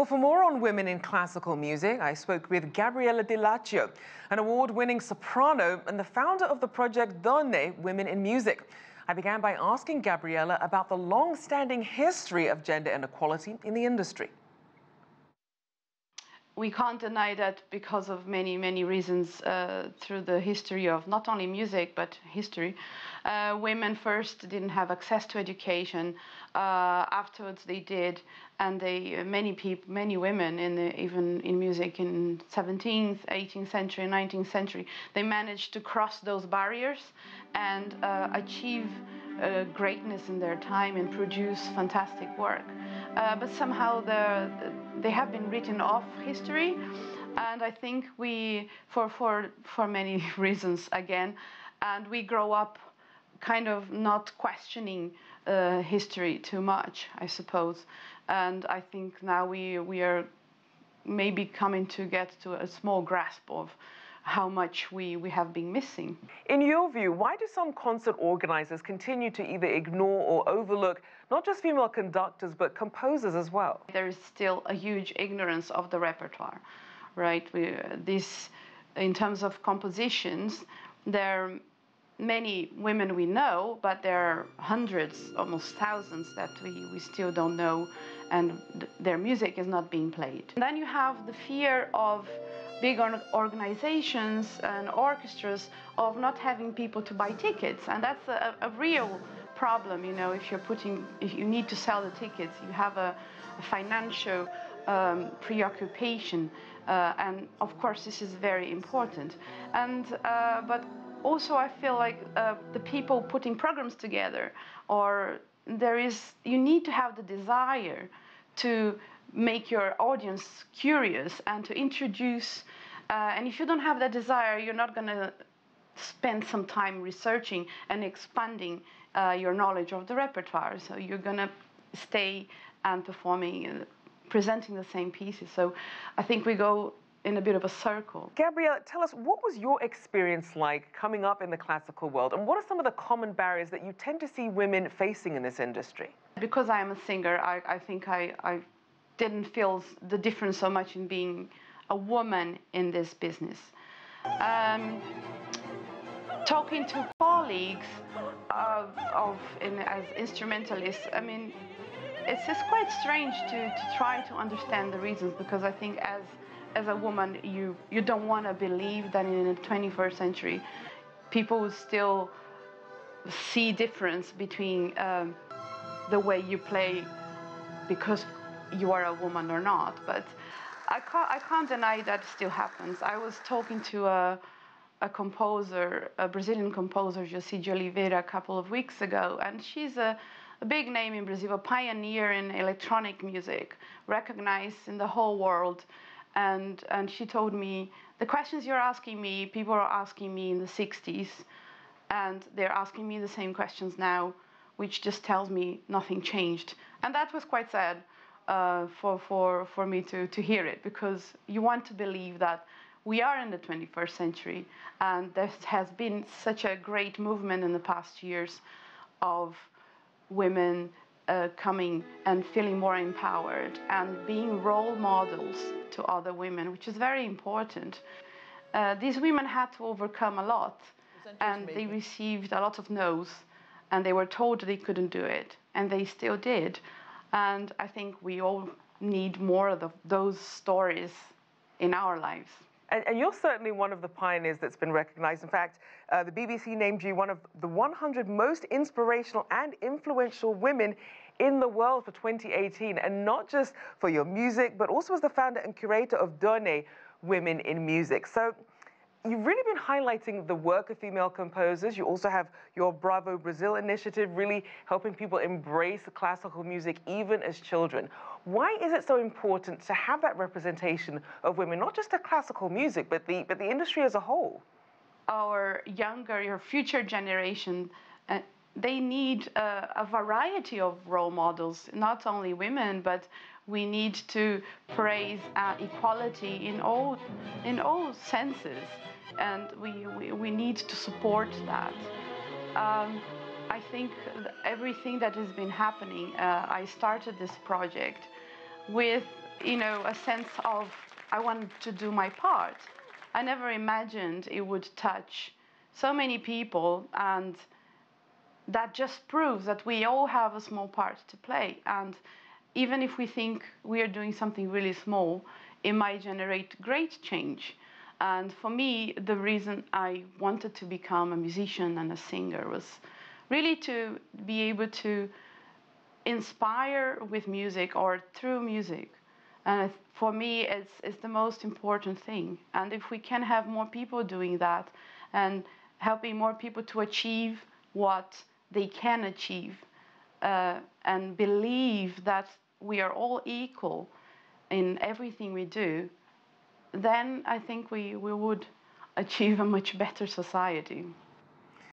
Well, for more on women in classical music, I spoke with Gabriella Di Laccio, an award-winning soprano and the founder of the project DONNE, Women in Music. I began by asking Gabriella about the long-standing history of gender inequality in the industry. We can't deny that because of many reasons through the history of not only music but history. Women first didn't have access to education. Afterwards they did, and many women even in music in 17th, 18th century, 19th century, they managed to cross those barriers and achieve greatness in their time and produce fantastic work. But somehow they have been written off history, and I think for many reasons again, and we grow up kind of not questioning history too much, I suppose. And I think now we are maybe coming to get to a small grasp of how much we have been missing. In your view, why do some concert organizers continue to either ignore or overlook not just female conductors, but composers as well? There is still a huge ignorance of the repertoire, right? In terms of compositions, there are many women we know, but there are hundreds, almost thousands that we still don't know, and their music is not being played. And then you have the fear of big organizations and orchestras of not having people to buy tickets, and that's a real problem. You know, if you need to sell the tickets, you have a financial preoccupation, and of course this is very important. And but also I feel like the people putting programs together, you need to have the desire to make your audience curious and to introduce, and if you don't have that desire, you're not going to spend some time researching and expanding your knowledge of the repertoire. So you're going to stay and performing, presenting the same pieces. So I think we go in a bit of a circle. Gabriella, tell us, what was your experience like coming up in the classical world, and what are some of the common barriers that you tend to see women facing in this industry? Because I am a singer, I think I didn't feel the difference so much in being a woman in this business. Talking to colleagues as instrumentalists, I mean, it's just quite strange to try to understand the reasons, because I think as a woman, you don't want to believe that in the 21st century, people will still see difference between the way you play because you are a woman or not. But I can't deny that still happens. I was talking to a composer, a Brazilian composer, Josi de Oliveira, a couple of weeks ago, and she's a big name in Brazil, a pioneer in electronic music, recognized in the whole world. And she told me, the questions you're asking me, people are asking me in the 60s, and they're asking me the same questions now, which just tells me nothing changed. And that was quite sad for me to hear it, because you want to believe that we are in the 21st century, and there has been such a great movement in the past years of women coming and feeling more empowered and being role models to other women, which is very important. These women had to overcome a lot, and they received a lot of no's, and they were told they couldn't do it, and they still did. And I think we all need more of those stories in our lives. And you're certainly one of the pioneers that's been recognized. In fact, the BBC named you one of the 100 most inspirational and influential women in the world for 2018, and not just for your music, but also as the founder and curator of DONNE, Women in Music. So you've really been highlighting the work of female composers. You also have your Bravo Brazil initiative, really helping people embrace classical music even as children. Why is it so important to have that representation of women, not just to classical music, but the industry as a whole? Our future generation, they need a variety of role models, not only women, but we need to praise equality in all senses, and we need to support that. I think everything that has been happening, I started this project with you know, a sense of I want to do my part. I never imagined it would touch so many people, and that just proves that we all have a small part to play. And even if we think we are doing something really small, it might generate great change. And for me, the reason I wanted to become a musician and a singer was really to be able to inspire with music or through music. And for me, it's the most important thing. And if we can have more people doing that and helping more people to achieve what they can achieve, and believe that we are all equal in everything we do, then I think we would achieve a much better society.